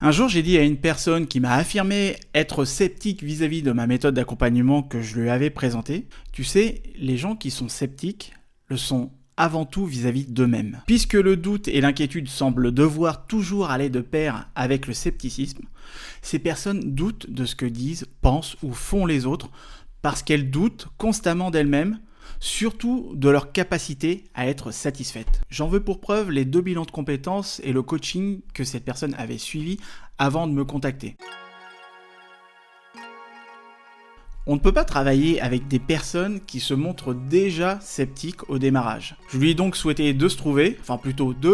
Un jour, j'ai dit à une personne qui m'a affirmé être sceptique vis-à-vis de ma méthode d'accompagnement que je lui avais présentée, tu sais, les gens qui sont sceptiques le sont avant tout vis-à-vis d'eux-mêmes. Puisque le doute et l'inquiétude semblent devoir toujours aller de pair avec le scepticisme, ces personnes doutent de ce que disent, pensent ou font les autres parce qu'elles doutent constamment d'elles-mêmes, surtout de leur capacité à être satisfaites. J'en veux pour preuve les 2 bilans de compétences et le coaching que cette personne avait suivi avant de me contacter. On ne peut pas travailler avec des personnes qui se montrent déjà sceptiques au démarrage. Je lui ai donc souhaité de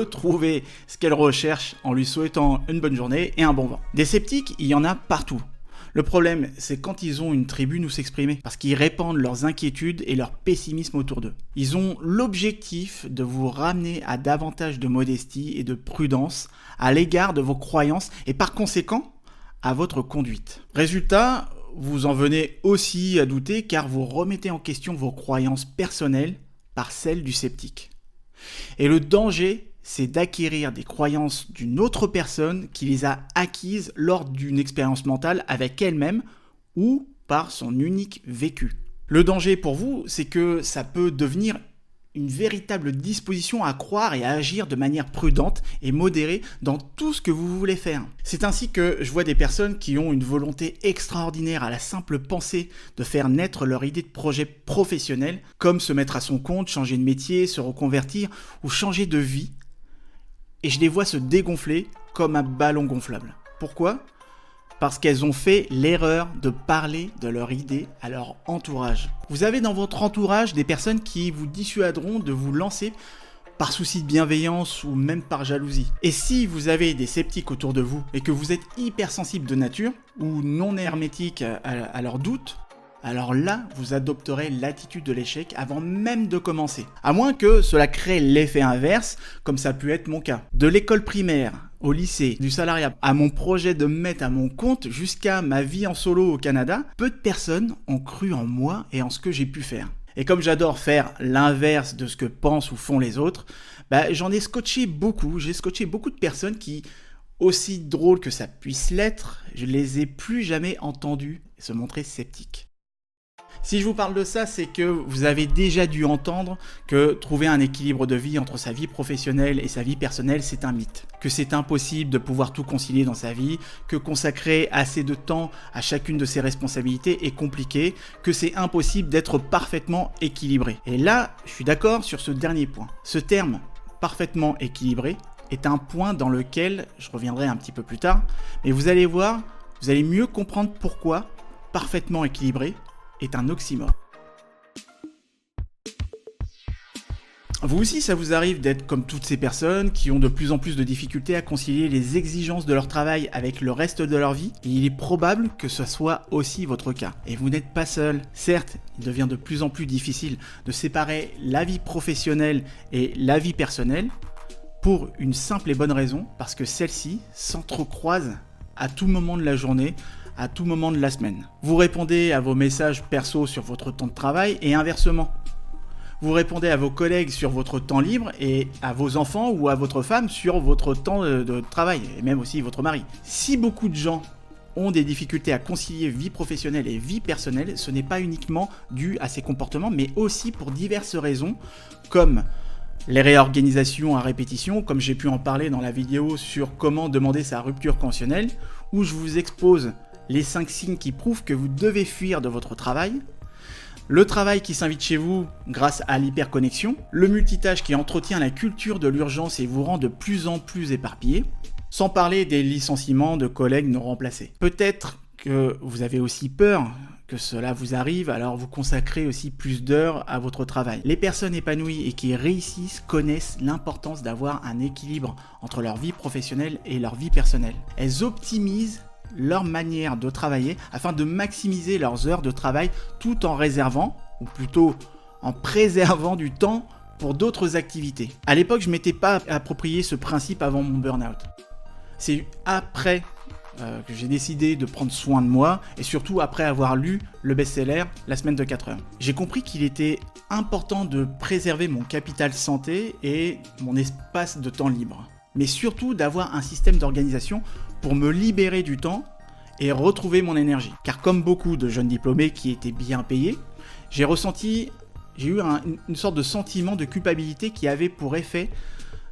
trouver ce qu'elle recherche en lui souhaitant une bonne journée et un bon vent. Des sceptiques, il y en a partout. Le problème, c'est quand ils ont une tribune où s'exprimer, parce qu'ils répandent leurs inquiétudes et leur pessimisme autour d'eux. Ils ont l'objectif de vous ramener à davantage de modestie et de prudence à l'égard de vos croyances et par conséquent, à votre conduite. Résultat, vous en venez aussi à douter car vous remettez en question vos croyances personnelles par celles du sceptique. Et le danger, c'est d'acquérir des croyances d'une autre personne qui les a acquises lors d'une expérience mentale avec elle-même ou par son unique vécu. Le danger pour vous, c'est que ça peut devenir une véritable disposition à croire et à agir de manière prudente et modérée dans tout ce que vous voulez faire. C'est ainsi que je vois des personnes qui ont une volonté extraordinaire à la simple pensée de faire naître leur idée de projet professionnel, comme se mettre à son compte, changer de métier, se reconvertir ou changer de vie. Et je les vois se dégonfler comme un ballon gonflable. Pourquoi ? Parce qu'elles ont fait l'erreur de parler de leur idée à leur entourage. Vous avez dans votre entourage des personnes qui vous dissuaderont de vous lancer par souci de bienveillance ou même par jalousie. Et si vous avez des sceptiques autour de vous et que vous êtes hypersensible de nature ou non hermétique à leurs doutes, alors là, vous adopterez l'attitude de l'échec avant même de commencer. À moins que cela crée l'effet inverse, comme ça a pu être mon cas. De l'école primaire, au lycée, du salariat, à mon projet de me mettre à mon compte, jusqu'à ma vie en solo au Canada, peu de personnes ont cru en moi et en ce que j'ai pu faire. Et comme j'adore faire l'inverse de ce que pensent ou font les autres, j'en ai scotché beaucoup. J'ai scotché beaucoup de personnes qui, aussi drôles que ça puisse l'être, je les ai plus jamais entendues se montrer sceptiques. Si je vous parle de ça, c'est que vous avez déjà dû entendre que trouver un équilibre de vie entre sa vie professionnelle et sa vie personnelle, c'est un mythe. Que c'est impossible de pouvoir tout concilier dans sa vie, que consacrer assez de temps à chacune de ses responsabilités est compliqué, que c'est impossible d'être parfaitement équilibré. Et là, je suis d'accord sur ce dernier point. Ce terme, parfaitement équilibré, est un point dans lequel je reviendrai un petit peu plus tard, mais vous allez voir, vous allez mieux comprendre pourquoi parfaitement équilibré est un oxymore. Vous aussi, ça vous arrive d'être comme toutes ces personnes qui ont de plus en plus de difficultés à concilier les exigences de leur travail avec le reste de leur vie, et il est probable que ce soit aussi votre cas. Et vous n'êtes pas seul. Certes, il devient de plus en plus difficile de séparer la vie professionnelle et la vie personnelle, pour une simple et bonne raison, parce que celles-ci s'entrecroisent à tout moment de la journée, à tout moment de la semaine. Vous répondez à vos messages perso sur votre temps de travail et inversement. Vous répondez à vos collègues sur votre temps libre et à vos enfants ou à votre femme sur votre temps de travail, et même aussi votre mari. Si beaucoup de gens ont des difficultés à concilier vie professionnelle et vie personnelle, ce n'est pas uniquement dû à ces comportements, mais aussi pour diverses raisons, comme les réorganisations à répétition, comme j'ai pu en parler dans la vidéo sur comment demander sa rupture conventionnelle, où je vous expose les 5 signes qui prouvent que vous devez fuir de votre travail, le travail qui s'invite chez vous grâce à l'hyperconnexion, le multitâche qui entretient la culture de l'urgence et vous rend de plus en plus éparpillé, sans parler des licenciements de collègues non remplacés. Peut-être que vous avez aussi peur que cela vous arrive, alors vous consacrez aussi plus d'heures à votre travail. Les personnes épanouies et qui réussissent connaissent l'importance d'avoir un équilibre entre leur vie professionnelle et leur vie personnelle. Elles optimisent leur manière de travailler afin de maximiser leurs heures de travail tout en réservant, ou plutôt en préservant du temps pour d'autres activités. À l'époque, je ne m'étais pas approprié ce principe avant mon burn-out. C'est après que j'ai décidé de prendre soin de moi et surtout après avoir lu le best-seller La semaine de 4 heures. J'ai compris qu'il était important de préserver mon capital santé et mon espace de temps libre, mais surtout d'avoir un système d'organisation pour me libérer du temps et retrouver mon énergie. Car comme beaucoup de jeunes diplômés qui étaient bien payés, j'ai eu une sorte de sentiment de culpabilité qui avait pour effet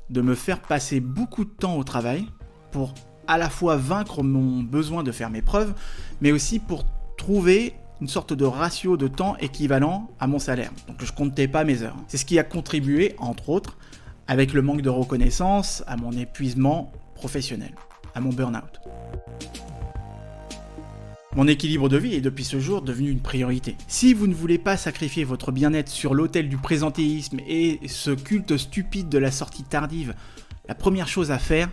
de me faire passer beaucoup de temps au travail pour à la fois vaincre mon besoin de faire mes preuves, mais aussi pour trouver une sorte de ratio de temps équivalent à mon salaire. Donc je comptais pas mes heures. C'est ce qui a contribué, entre autres, avec le manque de reconnaissance, à mon épuisement professionnel, à mon burn-out. Mon équilibre de vie est depuis ce jour devenu une priorité. Si vous ne voulez pas sacrifier votre bien-être sur l'autel du présentéisme et ce culte stupide de la sortie tardive, la première chose à faire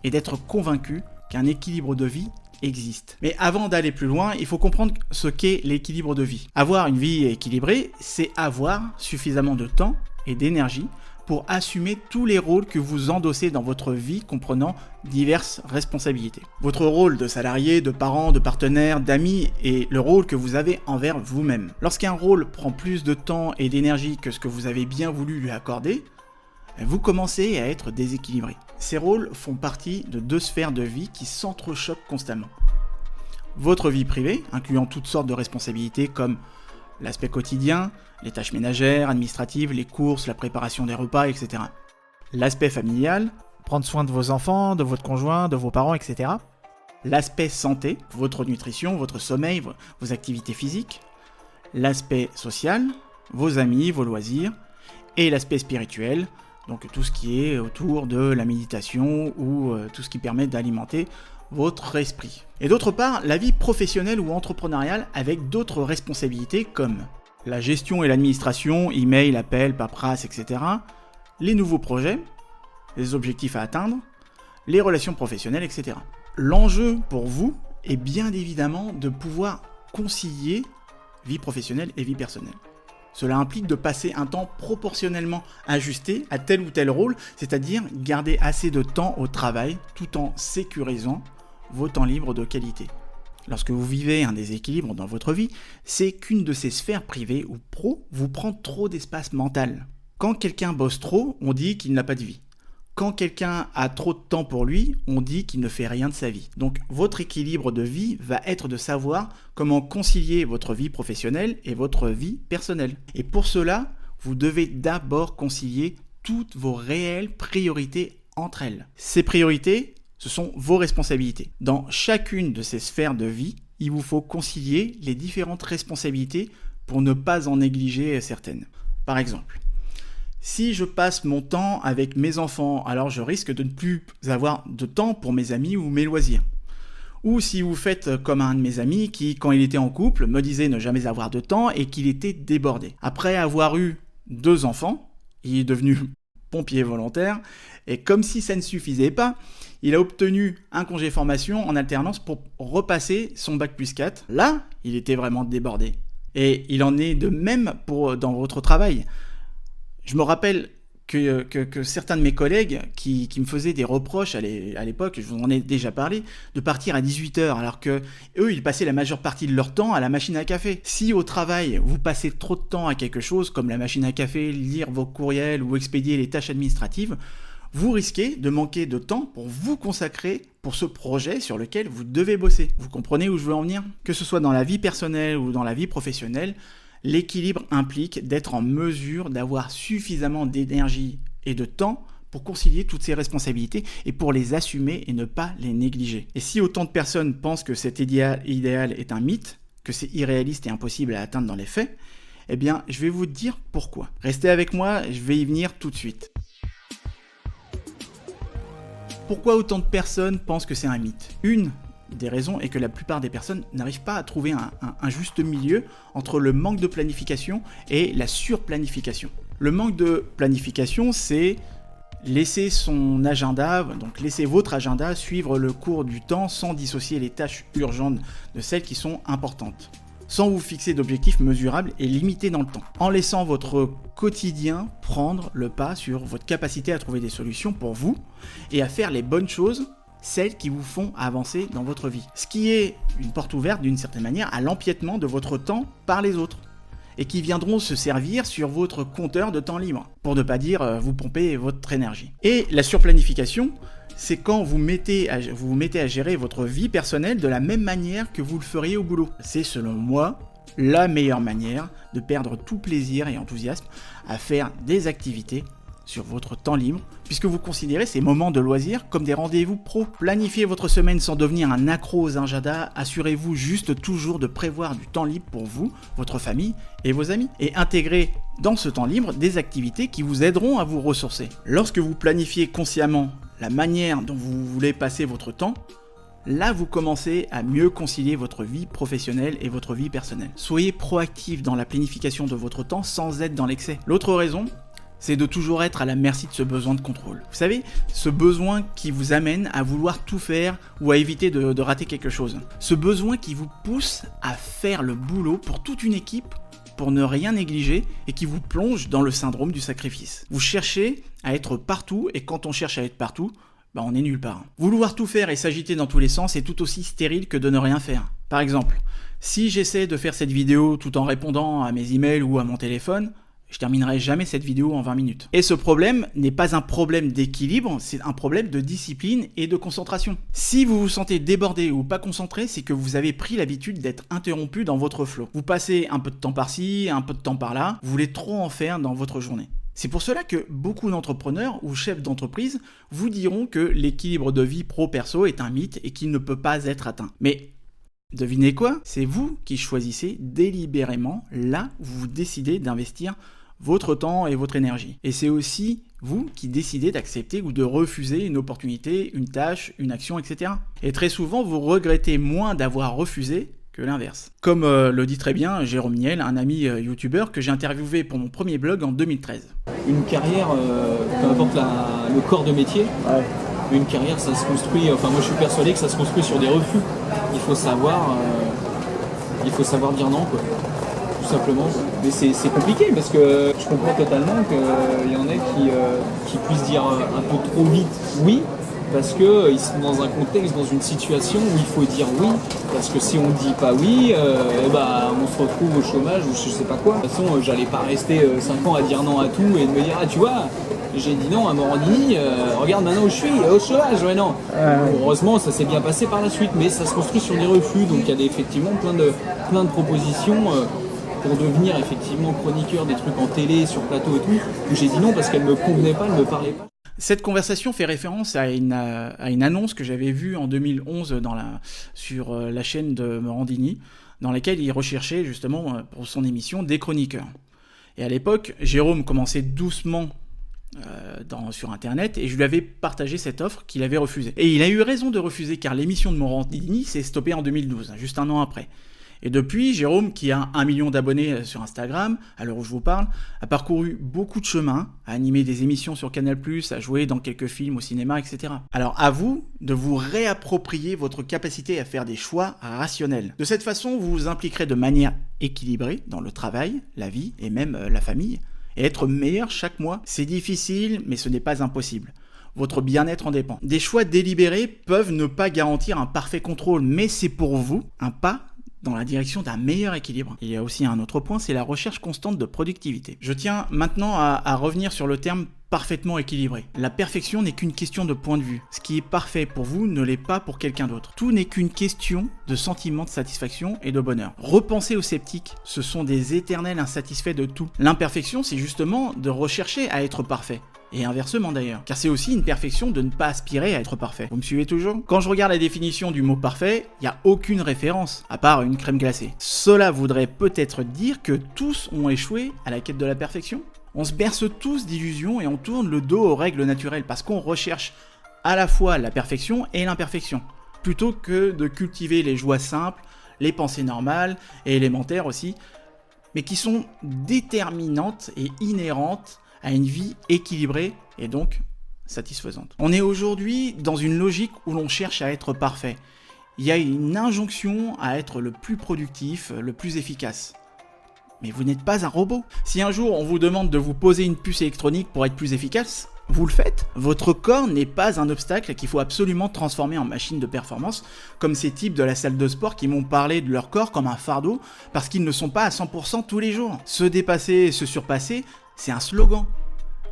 est d'être convaincu qu'un équilibre de vie existe. Mais avant d'aller plus loin, il faut comprendre ce qu'est l'équilibre de vie. Avoir une vie équilibrée, c'est avoir suffisamment de temps et d'énergie pour assumer tous les rôles que vous endossez dans votre vie, comprenant diverses responsabilités. Votre rôle de salarié, de parent, de partenaire, d'ami et le rôle que vous avez envers vous-même. Lorsqu'un rôle prend plus de temps et d'énergie que ce que vous avez bien voulu lui accorder, vous commencez à être déséquilibré. Ces rôles font partie de deux sphères de vie qui s'entrechoquent constamment. Votre vie privée, incluant toutes sortes de responsabilités comme l'aspect quotidien, les tâches ménagères, administratives, les courses, la préparation des repas, etc. L'aspect familial, prendre soin de vos enfants, de votre conjoint, de vos parents, etc. L'aspect santé, votre nutrition, votre sommeil, vos activités physiques. L'aspect social, vos amis, vos loisirs. Et l'aspect spirituel, donc tout ce qui est autour de la méditation ou tout ce qui permet d'alimenter votre esprit. Et d'autre part, la vie professionnelle ou entrepreneuriale avec d'autres responsabilités comme la gestion et l'administration, email, appels, paperasse, etc. Les nouveaux projets, les objectifs à atteindre, les relations professionnelles, etc. L'enjeu pour vous est bien évidemment de pouvoir concilier vie professionnelle et vie personnelle. Cela implique de passer un temps proportionnellement ajusté à tel ou tel rôle, c'est-à-dire garder assez de temps au travail tout en sécurisant vos temps libres de qualité. Lorsque vous vivez un déséquilibre dans votre vie, c'est qu'une de ces sphères privées ou pro vous prend trop d'espace mental. Quand quelqu'un bosse trop, on dit qu'il n'a pas de vie. Quand quelqu'un a trop de temps pour lui, on dit qu'il ne fait rien de sa vie. Donc votre équilibre de vie va être de savoir comment concilier votre vie professionnelle et votre vie personnelle. Et pour cela, vous devez d'abord concilier toutes vos réelles priorités entre elles. Ces priorités, ce sont vos responsabilités. Dans chacune de ces sphères de vie, il vous faut concilier les différentes responsabilités pour ne pas en négliger certaines. Par exemple, si je passe mon temps avec mes enfants, alors je risque de ne plus avoir de temps pour mes amis ou mes loisirs. Ou si vous faites comme un de mes amis qui, quand il était en couple, me disait ne jamais avoir de temps et qu'il était débordé. Après avoir eu 2 enfants, il est devenu pompier volontaire et comme si ça ne suffisait pas, il a obtenu un congé formation en alternance pour repasser son bac+4. Là, il était vraiment débordé. Et il en est de même dans votre travail. Je me rappelle que certains de mes collègues qui me faisaient des reproches à l'époque, je vous en ai déjà parlé, de partir à 18h alors que eux, ils passaient la majeure partie de leur temps à la machine à café. Si au travail, vous passez trop de temps à quelque chose comme la machine à café, lire vos courriels ou expédier les tâches administratives, vous risquez de manquer de temps pour vous consacrer pour ce projet sur lequel vous devez bosser. Vous comprenez où je veux en venir ? Que ce soit dans la vie personnelle ou dans la vie professionnelle, l'équilibre implique d'être en mesure d'avoir suffisamment d'énergie et de temps pour concilier toutes ces responsabilités et pour les assumer et ne pas les négliger. Et si autant de personnes pensent que cet idéal est un mythe, que c'est irréaliste et impossible à atteindre dans les faits, eh bien, je vais vous dire pourquoi. Restez avec moi, je vais y venir tout de suite. Pourquoi autant de personnes pensent que c'est un mythe ? Une des raisons est que la plupart des personnes n'arrivent pas à trouver un juste milieu entre le manque de planification et la surplanification. Le manque de planification, c'est laisser son agenda, donc laisser votre agenda suivre le cours du temps sans dissocier les tâches urgentes de celles qui sont importantes, sans vous fixer d'objectifs mesurables et limités dans le temps, en laissant votre quotidien prendre le pas sur votre capacité à trouver des solutions pour vous et à faire les bonnes choses, celles qui vous font avancer dans votre vie. Ce qui est une porte ouverte d'une certaine manière à l'empiètement de votre temps par les autres. et qui viendront se servir sur votre compteur de temps libre, pour ne pas dire vous pomper votre énergie. Et la surplanification, c'est quand vous vous mettez à gérer votre vie personnelle de la même manière que vous le feriez au boulot. C'est selon moi la meilleure manière de perdre tout plaisir et enthousiasme à faire des activités sur votre temps libre, puisque vous considérez ces moments de loisirs comme des rendez-vous pro. Planifiez votre semaine sans devenir un accro aux agendas, assurez-vous juste toujours de prévoir du temps libre pour vous, votre famille et vos amis, et intégrez dans ce temps libre des activités qui vous aideront à vous ressourcer. Lorsque vous planifiez consciemment la manière dont vous voulez passer votre temps, là vous commencez à mieux concilier votre vie professionnelle et votre vie personnelle. Soyez proactif dans la planification de votre temps sans être dans l'excès. L'autre raison, c'est de toujours être à la merci de ce besoin de contrôle. Vous savez, ce besoin qui vous amène à vouloir tout faire ou à éviter de rater quelque chose. Ce besoin qui vous pousse à faire le boulot pour toute une équipe, pour ne rien négliger et qui vous plonge dans le syndrome du sacrifice. Vous cherchez à être partout et quand on cherche à être partout, on est nulle part. Vouloir tout faire et s'agiter dans tous les sens est tout aussi stérile que de ne rien faire. Par exemple, si j'essaie de faire cette vidéo tout en répondant à mes emails ou à mon téléphone, je terminerai jamais cette vidéo en 20 minutes. Et ce problème n'est pas un problème d'équilibre, c'est un problème de discipline et de concentration. Si vous vous sentez débordé ou pas concentré, c'est que vous avez pris l'habitude d'être interrompu dans votre flow. Vous passez un peu de temps par-ci, un peu de temps par-là, vous voulez trop en faire dans votre journée. C'est pour cela que beaucoup d'entrepreneurs ou chefs d'entreprise vous diront que l'équilibre de vie pro-perso est un mythe et qu'il ne peut pas être atteint. Mais devinez quoi ? C'est vous qui choisissez délibérément là où vous décidez d'investir votre temps et votre énergie. Et c'est aussi vous qui décidez d'accepter ou de refuser une opportunité, une tâche, une action, etc. Et très souvent, vous regrettez moins d'avoir refusé que l'inverse. Comme le dit très bien Jérôme Niel, un ami youtubeur que j'ai interviewé pour mon premier blog en 2013. Une carrière, peu importe le corps de métier, une carrière ça se construit, moi je suis persuadé que ça se construit sur des refus. Il faut savoir dire non, quoi. Tout simplement. Mais c'est compliqué parce que je comprends totalement qu'il y en a qui puissent dire un peu trop vite oui, parce qu'ils sont dans un contexte, dans une situation où il faut dire oui, parce que si on ne dit pas oui, on se retrouve au chômage ou je sais pas quoi. De toute façon, j'allais pas rester 5 ans à dire non à tout et de me dire, tu vois, j'ai dit non à Morandini, regarde maintenant où je suis, au chômage, ouais non. Heureusement, ça s'est bien passé par la suite, mais ça se construit sur des refus, donc il y a effectivement plein de propositions pour devenir effectivement chroniqueur des trucs en télé, sur plateau et tout, où j'ai dit non parce qu'elle me convenait pas, elle me parlait pas. Cette conversation fait référence à une annonce que j'avais vue en 2011 sur la chaîne de Morandini, dans laquelle il recherchait justement pour son émission des chroniqueurs. Et à l'époque, Jérôme commençait doucement sur internet et je lui avais partagé cette offre qu'il avait refusée. Et il a eu raison de refuser car l'émission de Morandini s'est stoppée en 2012, juste un an après. Et depuis, Jérôme, qui a 1 million d'abonnés sur Instagram, à l'heure où je vous parle, a parcouru beaucoup de chemins, a animé des émissions sur Canal+, a joué dans quelques films au cinéma, etc. Alors à vous de vous réapproprier votre capacité à faire des choix rationnels. De cette façon, vous vous impliquerez de manière équilibrée dans le travail, la vie et même la famille, et être meilleur chaque mois. C'est difficile, mais ce n'est pas impossible. Votre bien-être en dépend. Des choix délibérés peuvent ne pas garantir un parfait contrôle, mais c'est pour vous un pas dans la direction d'un meilleur équilibre. Il y a aussi un autre point, c'est la recherche constante de productivité. Je tiens maintenant à revenir sur le terme parfaitement équilibré. La perfection n'est qu'une question de point de vue. Ce qui est parfait pour vous ne l'est pas pour quelqu'un d'autre. Tout n'est qu'une question de sentiment de satisfaction et de bonheur. Repensez aux sceptiques, ce sont des éternels insatisfaits de tout. L'imperfection, c'est justement de rechercher à être parfait. Et inversement d'ailleurs, car c'est aussi une perfection de ne pas aspirer à être parfait. Vous me suivez toujours ? Quand je regarde la définition du mot parfait, il n'y a aucune référence, à part une crème glacée. Cela voudrait peut-être dire que tous ont échoué à la quête de la perfection ? On se berce tous d'illusions et on tourne le dos aux règles naturelles parce qu'on recherche à la fois la perfection et l'imperfection, plutôt que de cultiver les joies simples, les pensées normales et élémentaires aussi, mais qui sont déterminantes et inhérentes à une vie équilibrée et donc satisfaisante. On est aujourd'hui dans une logique où l'on cherche à être parfait. Il y a une injonction à être le plus productif, le plus efficace. Mais vous n'êtes pas un robot. Si un jour on vous demande de vous poser une puce électronique pour être plus efficace, Vous le faites ? Votre corps n'est pas un obstacle qu'il faut absolument transformer en machine de performance, comme ces types de la salle de sport qui m'ont parlé de leur corps comme un fardeau parce qu'ils ne sont pas à 100% tous les jours. Se dépasser et se surpasser, c'est un slogan.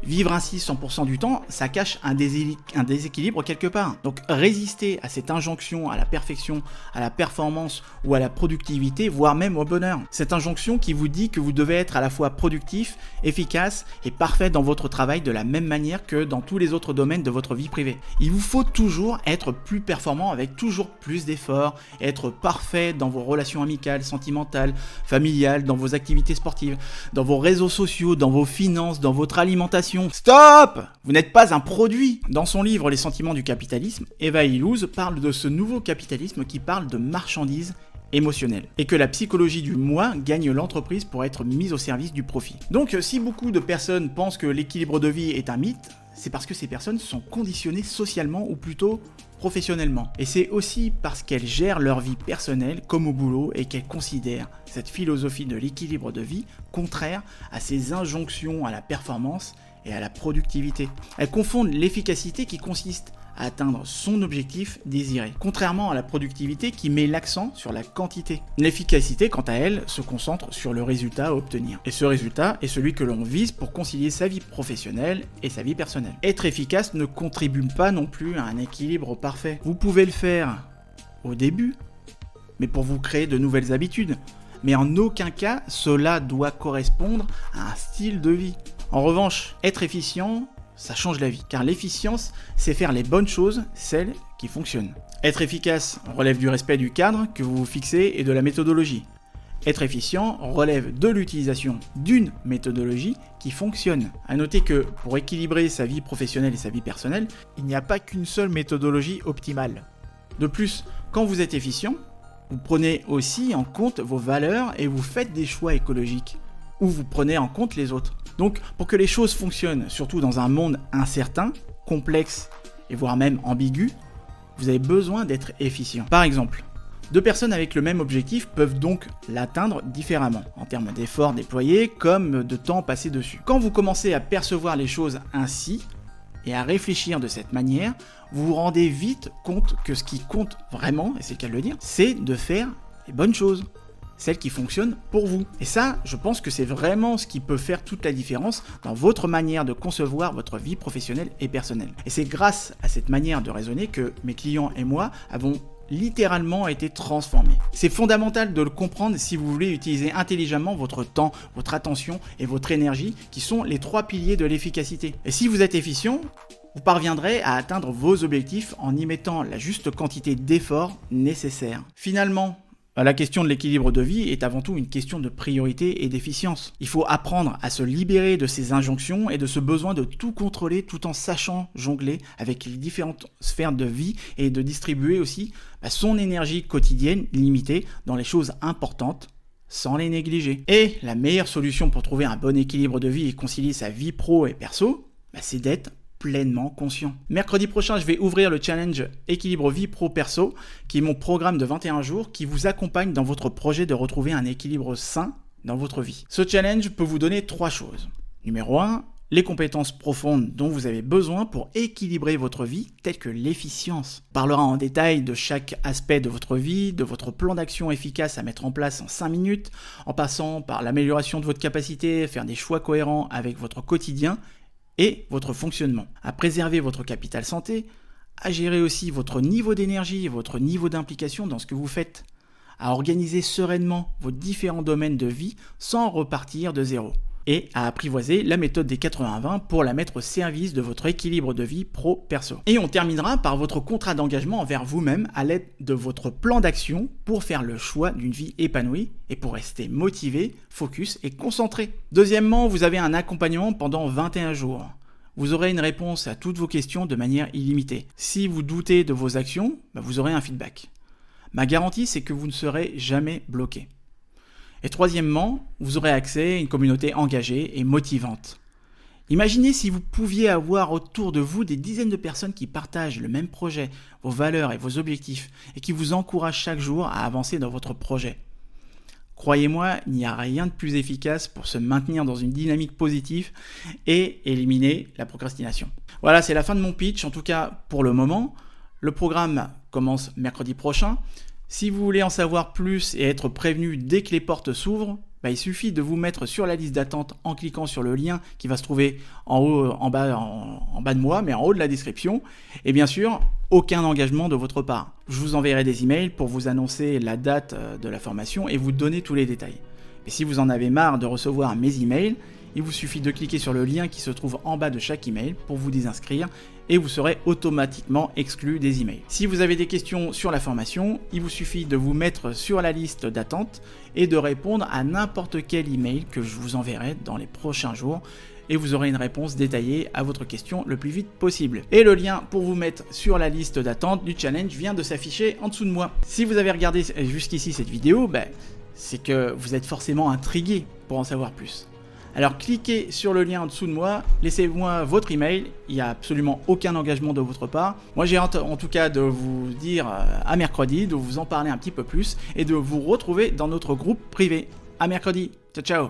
Vivre ainsi 100% du temps, ça cache un déséquilibre quelque part. Donc résister à cette injonction à la perfection, à la performance ou à la productivité, voire même au bonheur. Cette injonction qui vous dit que vous devez être à la fois productif, efficace et parfait dans votre travail de la même manière que dans tous les autres domaines de votre vie privée. Il vous faut toujours être plus performant avec toujours plus d'efforts, être parfait dans vos relations amicales, sentimentales, familiales, dans vos activités sportives, dans vos réseaux sociaux, dans vos finances, dans votre alimentation. Stop! Vous n'êtes pas un produit. Dans son livre Les sentiments du capitalisme, Eva Illouz parle de ce nouveau capitalisme qui parle de marchandises émotionnelles et que la psychologie du moi gagne l'entreprise pour être mise au service du profit. Donc si beaucoup de personnes pensent que l'équilibre de vie est un mythe, c'est parce que ces personnes sont conditionnées socialement ou plutôt professionnellement. Et c'est aussi parce qu'elles gèrent leur vie personnelle comme au boulot et qu'elles considèrent cette philosophie de l'équilibre de vie contraire à ces injonctions à la performance et à la productivité. Elles confondent l'efficacité qui consiste à atteindre son objectif désiré, contrairement à la productivité qui met l'accent sur la quantité. L'efficacité, quant à elle, se concentre sur le résultat à obtenir. Et ce résultat est celui que l'on vise pour concilier sa vie professionnelle et sa vie personnelle. Être efficace ne contribue pas non plus à un équilibre parfait. Vous pouvez le faire au début, mais pour vous créer de nouvelles habitudes. Mais en aucun cas, cela doit correspondre à un style de vie. En revanche, être efficient, ça change la vie, car l'efficience, c'est faire les bonnes choses, celles qui fonctionnent. Être efficace relève du respect du cadre que vous vous fixez et de la méthodologie. Être efficient relève de l'utilisation d'une méthodologie qui fonctionne. À noter que pour équilibrer sa vie professionnelle et sa vie personnelle, il n'y a pas qu'une seule méthodologie optimale. De plus, quand vous êtes efficient, vous prenez aussi en compte vos valeurs et vous faites des choix écologiques, ou vous prenez en compte les autres. Donc, pour que les choses fonctionnent, surtout dans un monde incertain, complexe et voire même ambigu, vous avez besoin d'être efficient. Par exemple, deux personnes avec le même objectif peuvent donc l'atteindre différemment, en termes d'efforts déployés comme de temps passé dessus. Quand vous commencez à percevoir les choses ainsi, et à réfléchir de cette manière, vous vous rendez vite compte que ce qui compte vraiment, et c'est le cas de le dire, c'est de faire les bonnes choses. Celle qui fonctionne pour vous. Et ça, je pense que c'est vraiment ce qui peut faire toute la différence dans votre manière de concevoir votre vie professionnelle et personnelle. Et c'est grâce à cette manière de raisonner que mes clients et moi avons littéralement été transformés. C'est fondamental de le comprendre si vous voulez utiliser intelligemment votre temps, votre attention et votre énergie, qui sont les trois piliers de l'efficacité. Et si vous êtes efficient, vous parviendrez à atteindre vos objectifs en y mettant la juste quantité d'efforts nécessaires. Finalement, la question de l'équilibre de vie est avant tout une question de priorité et d'efficience. Il faut apprendre à se libérer de ces injonctions et de ce besoin de tout contrôler tout en sachant jongler avec les différentes sphères de vie et de distribuer aussi son énergie quotidienne limitée dans les choses importantes sans les négliger. Et la meilleure solution pour trouver un bon équilibre de vie et concilier sa vie pro et perso, c'est d'être pleinement conscient. Mercredi prochain, je vais ouvrir le challenge Équilibre vie pro-perso, qui est mon programme de 21 jours qui vous accompagne dans votre projet de retrouver un équilibre sain dans votre vie. Ce challenge peut vous donner 3 choses. Numéro 1, les compétences profondes dont vous avez besoin pour équilibrer votre vie, telles que l'efficience. On parlera en détail de chaque aspect de votre vie, de votre plan d'action efficace à mettre en place en 5 minutes, en passant par l'amélioration de votre capacité à faire des choix cohérents avec votre quotidien et votre fonctionnement, à préserver votre capital santé, à gérer aussi votre niveau d'énergie et votre niveau d'implication dans ce que vous faites, à organiser sereinement vos différents domaines de vie sans repartir de zéro, et à apprivoiser la méthode des 80-20 pour la mettre au service de votre équilibre de vie pro-perso. Et on terminera par votre contrat d'engagement envers vous-même à l'aide de votre plan d'action pour faire le choix d'une vie épanouie et pour rester motivé, focus et concentré. Deuxièmement, vous avez un accompagnement pendant 21 jours. Vous aurez une réponse à toutes vos questions de manière illimitée. Si vous doutez de vos actions, vous aurez un feedback. Ma garantie, c'est que vous ne serez jamais bloqué. Et troisièmement, vous aurez accès à une communauté engagée et motivante. Imaginez si vous pouviez avoir autour de vous des dizaines de personnes qui partagent le même projet, vos valeurs et vos objectifs, et qui vous encouragent chaque jour à avancer dans votre projet. Croyez-moi, il n'y a rien de plus efficace pour se maintenir dans une dynamique positive et éliminer la procrastination. Voilà, c'est la fin de mon pitch, en tout cas pour le moment. Le programme commence mercredi prochain. Si vous voulez en savoir plus et être prévenu dès que les portes s'ouvrent, il suffit de vous mettre sur la liste d'attente en cliquant sur le lien qui va se trouver en haut, en bas de moi, mais en haut de la description. Et bien sûr, aucun engagement de votre part. Je vous enverrai des emails pour vous annoncer la date de la formation et vous donner tous les détails. Et si vous en avez marre de recevoir mes emails, il vous suffit de cliquer sur le lien qui se trouve en bas de chaque email pour vous désinscrire et vous serez automatiquement exclu des emails. Si vous avez des questions sur la formation, il vous suffit de vous mettre sur la liste d'attente et de répondre à n'importe quel email que je vous enverrai dans les prochains jours et vous aurez une réponse détaillée à votre question le plus vite possible. Et le lien pour vous mettre sur la liste d'attente du challenge vient de s'afficher en dessous de moi. Si vous avez regardé jusqu'ici cette vidéo, c'est que vous êtes forcément intrigué pour en savoir plus. Alors cliquez sur le lien en dessous de moi, laissez-moi votre email, il n'y a absolument aucun engagement de votre part. Moi j'ai hâte en tout cas de vous dire à mercredi, de vous en parler un petit peu plus et de vous retrouver dans notre groupe privé. À mercredi, ciao ciao.